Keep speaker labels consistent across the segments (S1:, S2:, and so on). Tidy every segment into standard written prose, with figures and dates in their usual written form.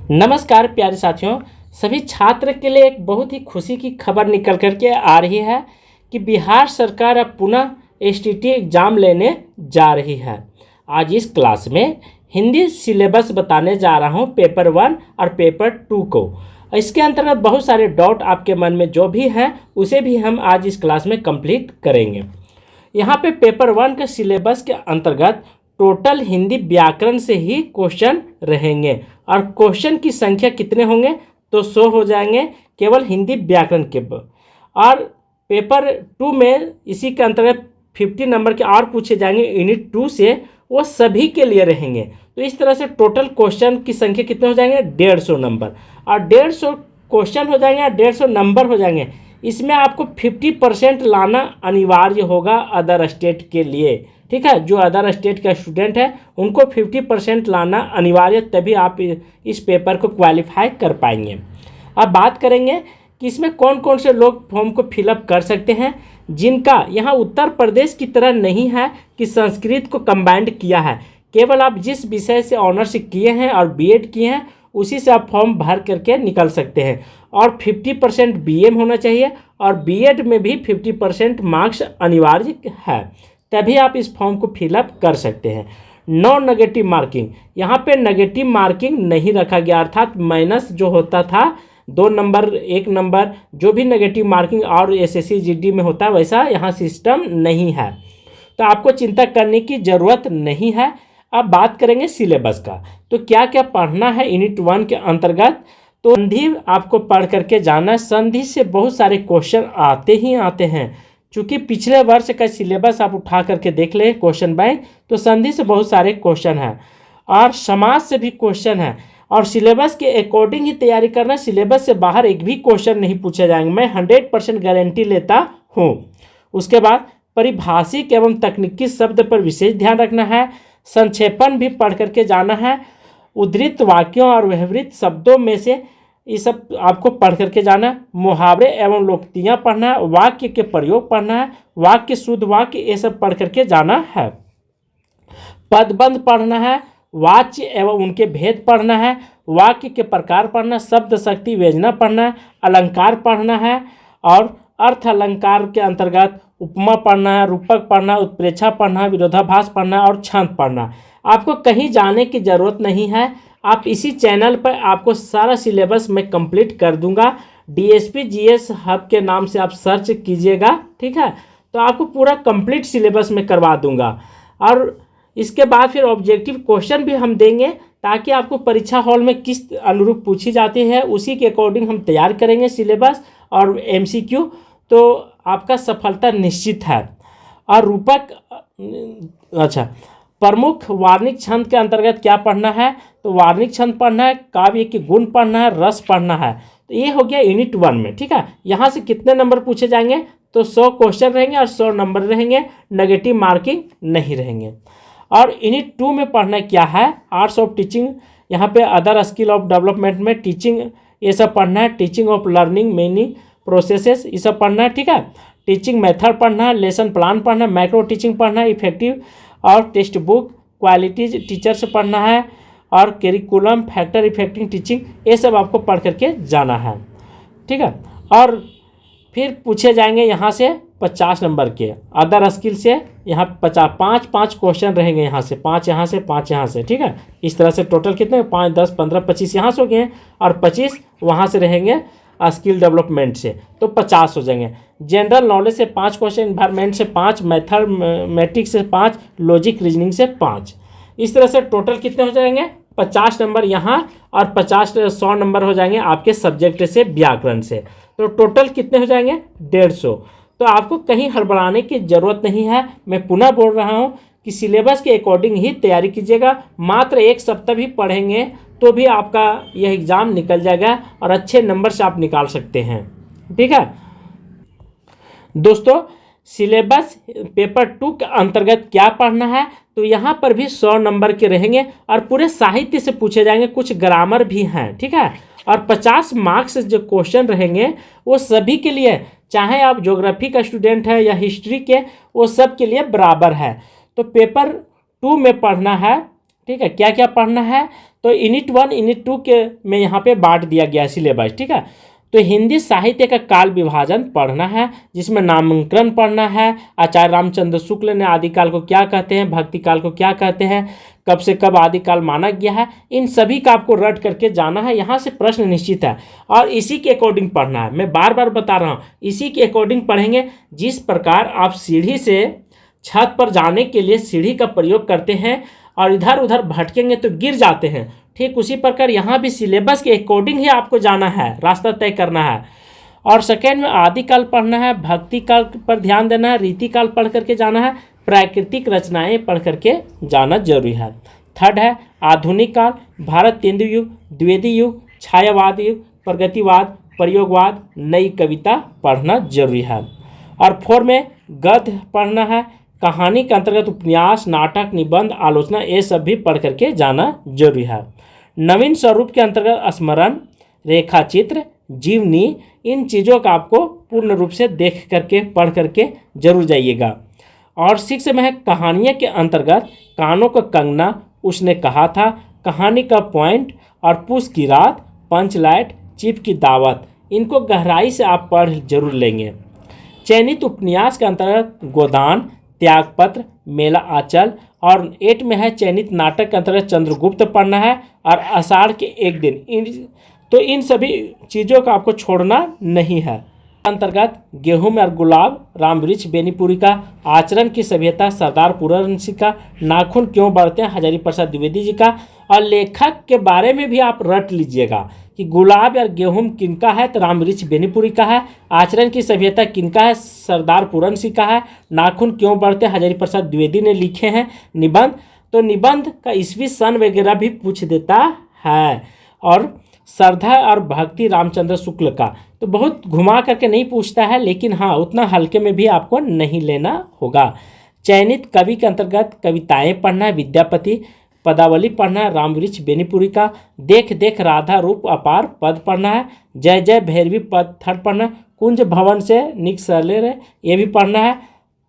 S1: नमस्कार प्यारे साथियों, सभी छात्र के लिए एक बहुत ही खुशी की खबर निकल कर के आ रही है कि बिहार सरकार अब पुनः एसटीटी एग्ज़ाम लेने जा रही है। आज इस क्लास में हिंदी सिलेबस बताने जा रहा हूं, पेपर 1 और पेपर 2 को। इसके अंतर्गत बहुत सारे डाउट आपके मन में जो भी हैं उसे भी हम आज इस क्लास में कंप्लीट करेंगे। यहाँ पे पेपर 1 के सिलेबस के अंतर्गत टोटल हिंदी व्याकरण से ही क्वेश्चन रहेंगे और क्वेश्चन की संख्या कितने होंगे तो 100 हो जाएंगे केवल हिंदी व्याकरण के। और पेपर 2 में इसी के अंतर्गत 50 नंबर के और पूछे जाएंगे यूनिट 2 से, वो सभी के लिए रहेंगे। तो इस तरह से टोटल क्वेश्चन की संख्या कितने हो जाएंगे 150 नंबर, और 150 क्वेश्चन हो जाएंगे, 150 नंबर हो जाएंगे। इसमें आपको 50% लाना अनिवार्य होगा अदर स्टेट के लिए, ठीक है। जो अदर स्टेट का स्टूडेंट है उनको 50% लाना अनिवार्य, तभी आप इस पेपर को क्वालिफाई कर पाएंगे। अब बात करेंगे कि इसमें कौन कौन से लोग फॉर्म को फिलअप कर सकते हैं, जिनका यहाँ उत्तर प्रदेश की तरह नहीं है कि संस्कृत को कंबाइंड किया है। केवल आप जिस विषय से ऑनर्स किए हैं और बीएड किए हैं उसी से आप फॉर्म भर करके निकल सकते हैं। और 50% बीए में होना चाहिए और बीएड में भी 50% मार्क्स अनिवार्य है, तभी आप इस फॉर्म को फिलअप कर सकते हैं। नो नेगेटिव मार्किंग, यहाँ पे नेगेटिव मार्किंग नहीं रखा गया, अर्थात माइनस जो होता था 2 नंबर 1 नंबर जो भी नेगेटिव मार्किंग और एसएससी जीडी में होता है वैसा यहाँ सिस्टम नहीं है, तो आपको चिंता करने की ज़रूरत नहीं है। अब बात करेंगे सिलेबस का, तो क्या क्या पढ़ना है यूनिट 1 के अंतर्गत। तो संधि आपको पढ़ करके जाना है। संधि से बहुत सारे क्वेश्चन आते ही आते हैं, चूँकि पिछले वर्ष का सिलेबस आप उठा करके देख लें क्वेश्चन बैंक, तो संधि से बहुत सारे क्वेश्चन हैं और समाज से भी क्वेश्चन है। और सिलेबस के अकॉर्डिंग ही तैयारी करना, सिलेबस से बाहर एक भी क्वेश्चन नहीं पूछे जाएंगे, मैं 100% गारंटी लेता हूँ। उसके बाद परिभाषिक एवं तकनीकी शब्द पर विशेष ध्यान रखना है। संक्षेपण भी पढ़ करके जाना है। उद्धृत वाक्यों और व्यवहित शब्दों में से ये सब आपको पढ़ करके जाना है। मुहावरे एवं लोकोक्तियाँ पढ़ना है। वाक्य के प्रयोग पढ़ना है। वाक्य शुद्ध वाक्य ये सब पढ़ करके जाना है। पदबंध पढ़ना है। वाच्य एवं उनके भेद पढ़ना है। वाक्य के प्रकार पढ़ना, शब्द शक्ति व्यंजना पढ़ना है। अलंकार पढ़ना है और अर्थ अलंकार के अंतर्गत उपमा पढ़ना है, रूपक पढ़ना, उत्प्रेक्षा पढ़ना, विरोधाभास पढ़ना और छंद पढ़ना। आपको कहीं जाने की ज़रूरत नहीं है, आप इसी चैनल पर आपको सारा सिलेबस मैं कंप्लीट कर दूंगा। डीएसपी जीएस हब के नाम से आप सर्च कीजिएगा, ठीक है, तो आपको पूरा कंप्लीट सिलेबस में करवा दूंगा। और इसके बाद फिर ऑब्जेक्टिव क्वेश्चन भी हम देंगे, ताकि आपको परीक्षा हॉल में किस अनुरूप पूछी जाती है उसी के अकॉर्डिंग हम तैयार करेंगे सिलेबस और एमसीक्यू, तो आपका सफलता निश्चित है। और रूपक, अच्छा, प्रमुख वार्णिक छंद के अंतर्गत क्या पढ़ना है, तो वार्णिक छंद पढ़ना है, काव्य के गुण पढ़ना है, रस पढ़ना है। तो ये हो गया यूनिट 1 में, ठीक है। यहाँ से कितने नंबर पूछे जाएंगे तो 100 क्वेश्चन रहेंगे और 100 नंबर रहेंगे, नेगेटिव मार्किंग नहीं रहेंगे। और यूनिट 2 में पढ़ना क्या है, आर्ट्स ऑफ टीचिंग, यहाँ पे अदर स्किल ऑफ डेवलपमेंट में टीचिंग ये सब पढ़ना है। Teaching of learning meaning processes ये सब पढ़ना है, ठीक है। टीचिंग मेथड पढ़ना है, लेसन प्लान पढ़ना है, माइक्रो टीचिंग पढ़ना है, इफेक्टिव और टेक्स्ट बुक क्वालिटीज टीचर से पढ़ना है, और करिकुलम फैक्टर इफेक्टिव टीचिंग ये सब आपको पढ़ करके जाना है, ठीक है। और फिर पूछे जाएंगे यहाँ से 50 नंबर के अदर स्किल से, यहाँ 5 क्वेश्चन रहेंगे, यहाँ से 5 यहाँ से 5 यहाँ से, ठीक है। इस तरह से टोटल कितने 5 10 15 25 यहाँ से हो गए और 25 वहाँ से रहेंगे स्किल डेवलपमेंट से, तो 50 हो जाएंगे। जनरल नॉलेज से 5 क्वेश्चन, इन्वायरमेंट से 5, मैथमेटिक्स से 5, लॉजिक रीजनिंग से 5। इस तरह से टोटल कितने हो जाएंगे 50 नंबर यहाँ और 100 नंबर हो जाएंगे आपके सब्जेक्ट से, व्याकरण से। तो टोटल कितने हो जाएंगे 150। तो आपको कहीं हड़बड़ाने की ज़रूरत नहीं है। मैं पुनः बोल रहा हूँ कि सिलेबस के अकॉर्डिंग ही तैयारी कीजिएगा। मात्र 1 सप्ताह भी पढ़ेंगे तो भी आपका यह एग्ज़ाम निकल जाएगा और अच्छे नंबर से आप निकाल सकते हैं, ठीक है दोस्तों। सिलेबस पेपर 2 के अंतर्गत क्या पढ़ना है, तो यहाँ पर भी 100 नंबर के रहेंगे और पूरे साहित्य से पूछे जाएंगे, कुछ ग्रामर भी हैं, ठीक है। और 50 मार्क्स जो क्वेश्चन रहेंगे वो सभी के लिए, चाहे आप ज्योग्राफी का स्टूडेंट है या हिस्ट्री के, वो सब के लिए बराबर है। तो पेपर 2 में पढ़ना है, ठीक है, क्या क्या पढ़ना है। तो यूनिट 1 यूनिट 2 के में यहाँ पे बांट दिया गया है सिलेबस, ठीक है। तो हिंदी साहित्य का काल विभाजन पढ़ना है, जिसमें नामांकन पढ़ना है, आचार्य रामचंद्र शुक्ल ने आदिकाल को क्या कहते हैं, भक्ति काल को क्या कहते हैं, कब से कब आदिकाल माना गया है, इन सभी का आपको रट करके जाना है। यहाँ से प्रश्न निश्चित है और इसी के अकॉर्डिंग पढ़ना है। मैं बार बार बता रहा हूँ, इसी के अकॉर्डिंग पढ़ेंगे। जिस प्रकार आप सीढ़ी से छत पर जाने के लिए सीढ़ी का प्रयोग करते हैं और इधर उधर भटकेंगे तो गिर जाते हैं, ठीक उसी प्रकार यहाँ भी सिलेबस के अकॉर्डिंग ही आपको जाना है, रास्ता तय करना है। और सेकेंड में आदिकाल पढ़ना है, भक्ति काल पर ध्यान देना है, रीतिकाल पढ़ करके जाना है, प्राकृतिक रचनाएं पढ़ करके जाना जरूरी है। थर्ड है आधुनिक काल, भारत तेंदु युग, द्विवेदी युग, छायावाद युग, प्रगतिवाद, प्रयोगवाद, नई कविता पढ़ना जरूरी है। और फोर में गद्य पढ़ना है, कहानी के अंतर्गत उपन्यास, नाटक, निबंध, आलोचना, ये सब भी पढ़ करके जाना जरूरी है। नवीन स्वरूप के अंतर्गत स्मरण, रेखाचित्र, जीवनी, इन चीज़ों का आपको पूर्ण रूप से देख करके पढ़ करके जरूर जाइएगा। और सिक्स में है कहानियों के अंतर्गत कानों का कंगना, उसने कहा था, कहानी का पॉइंट और पूस की रात, पंचलाइट, चिप की दावत, इनको गहराई से आप पढ़ जरूर लेंगे। चयनित उपन्यास के अंतर्गत गोदान, त्यागपत्र, मेला आंचल, और 8 में है चयनित नाटक के अंतर्गत चंद्रगुप्त पढ़ना है और आषाढ़ के एक दिन। तो इन सभी चीज़ों का आपको छोड़ना नहीं है। अंतर्गत गेहूं और गुलाब, रामवृक्ष, बेनीपुरी का, आचरण की सभ्यता, सरदार पूरन सिंह का, नाखून क्यों बढ़ते हैं, हजारी प्रसाद द्विवेदी जी का। और लेखक के बारे में भी आप रट लीजिएगा कि गुलाब और गेहूं किनका है, तो रामवृक्ष बेनीपुरी का है, आचरण की सभ्यता किनका है, सरदार पूरन सिंह का है, नाखून क्यों बढ़ते हैं, हजारी प्रसाद द्विवेदी ने लिखे हैं। निबंध, तो निबंध का ईस्वी सन वगैरह भी पूछ देता है। और श्रद्धा और भक्ति रामचंद्र शुक्ल का तो बहुत घुमा करके नहीं पूछता है, लेकिन हाँ उतना हल्के में भी आपको नहीं लेना होगा। चयनित कवि के अंतर्गत कविताएं पढ़ना है, विद्यापति, पदावली पढ़ना है, रामवृक्ष बेनीपुरी का, देख देख राधा रूप अपार पद पढ़ना है, जय जय भैरवी पद थर्ड पढ़ना है, कुंज भवन से निकसले रे ये भी पढ़ना है,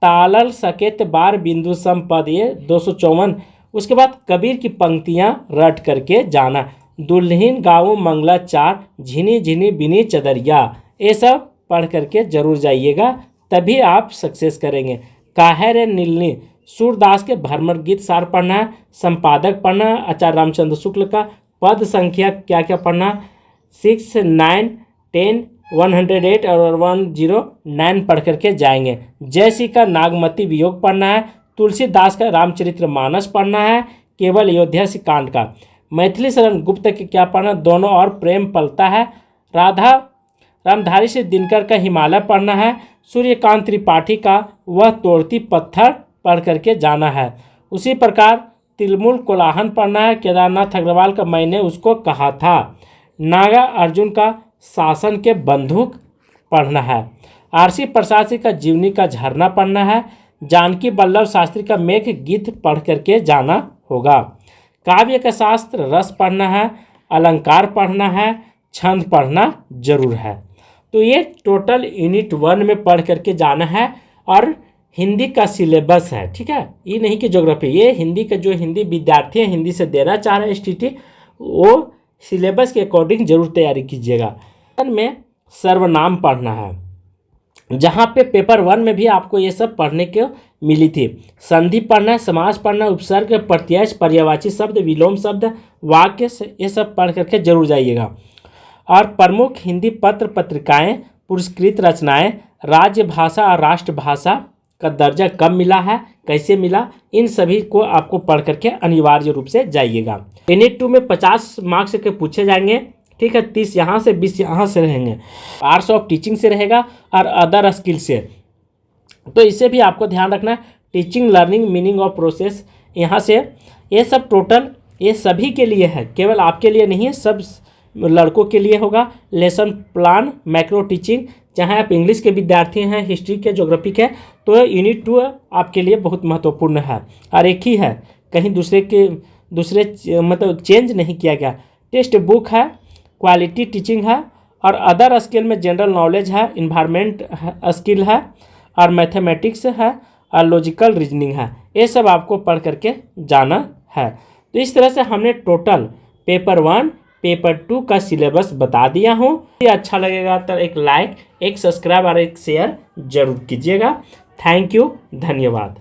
S1: तालल सकेत बार बिंदु सम पद ये 254। उसके बाद कबीर की पंक्तियां रट करके जाना, दुल्हन गाँव मंगला चार, झिनी झिनी बिनी चदरिया, ये सब पढ़ करके जरूर जाइएगा, तभी आप सक्सेस करेंगे। काहे रे नीलनी, सूरदास के भ्रमर गीत सार पढ़ना है, संपादक पढ़ना है, आचार्य रामचंद्र शुक्ल का, पद संख्या क्या क्या पढ़ना, 6, 9, 10, 108 और 109 पढ़ करके जाएंगे। जयसी का नागमती वियोग पढ़ना है, तुलसीदास का रामचरितमानस पढ़ना है, केवल अयोध्या से कांड का, मैथिली शरण गुप्त के क्या पढ़ना, दोनों और प्रेम पलता है, राधा रामधारी से दिनकर का हिमालय पढ़ना है, सूर्यकांत त्रिपाठी का वह तोड़ती पत्थर पढ़ करके जाना है। उसी प्रकार तिलमुल कोलाहन पढ़ना है, केदारनाथ अग्रवाल का मैंने उसको कहा था, नागा अर्जुन का शासन के बंदूक पढ़ना है, आरसी प्रसाद सिंह का जीवनी का झरना पढ़ना है, जानकी वल्लभ शास्त्री का मेघ गीत पढ़ करके जाना होगा। काव्य का शास्त्र रस पढ़ना है, अलंकार पढ़ना है, छंद पढ़ना जरूर है। तो ये टोटल यूनिट 1 में पढ़ करके जाना है और हिंदी का सिलेबस है, ठीक है। ये नहीं कि ज्योग्राफी, ये हिंदी का जो हिंदी विद्यार्थी हैं हिंदी से देना चाह रहे हैं एसटीटी, वो सिलेबस के अकॉर्डिंग जरूर तैयारी कीजिएगा। में सर्वनाम पढ़ना है, जहाँ पे पेपर 1 में भी आपको ये सब पढ़ने को मिली थी। संधि पढ़ना है, समास पढ़ना, उपसर्ग, प्रत्यय, पर्यायवाची शब्द, विलोम शब्द, वाक्य, ये सब पढ़ करके जरूर जाइएगा। और प्रमुख हिंदी पत्र पत्रिकाएं, पुरस्कृत रचनाएं, राज्य भाषा और राष्ट्रभाषा का दर्जा कब मिला है, कैसे मिला, इन सभी को आपको पढ़ करके अनिवार्य रूप से जाइएगा। यूनिट 2 में 50 मार्क्स के पूछे जाएंगे, ठीक है। 30 यहाँ से, 20 यहाँ से रहेंगे, आर्ट्स ऑफ टीचिंग से रहेगा और अदर स्किल से। तो इसे भी आपको ध्यान रखना है। टीचिंग, लर्निंग, मीनिंग और प्रोसेस, यहाँ से ये सब टोटल ये सभी के लिए है, केवल आपके लिए नहीं है, सब लड़कों के लिए होगा। लेसन प्लान, मैक्रो टीचिंग, चाहे आप इंग्लिश के विद्यार्थी हैं, हिस्ट्री के, ज्योग्राफी के, तो यूनिट 2 आपके लिए बहुत महत्वपूर्ण है और एक ही है, कहीं दूसरे मतलब चेंज नहीं किया गया। टेक्स्ट बुक है, क्वालिटी टीचिंग है और अदर स्किल में जनरल नॉलेज है, इन्वायरमेंट स्किल है और मैथमेटिक्स है और लॉजिकल रीजनिंग है। ये सब आपको पढ़ करके जाना है। तो इस तरह से हमने टोटल पेपर 1 पेपर 2 का सिलेबस बता दिया हूँ। यदि अच्छा लगेगा तो एक लाइक, एक सब्सक्राइब और एक शेयर जरूर कीजिएगा। थैंक यू, धन्यवाद।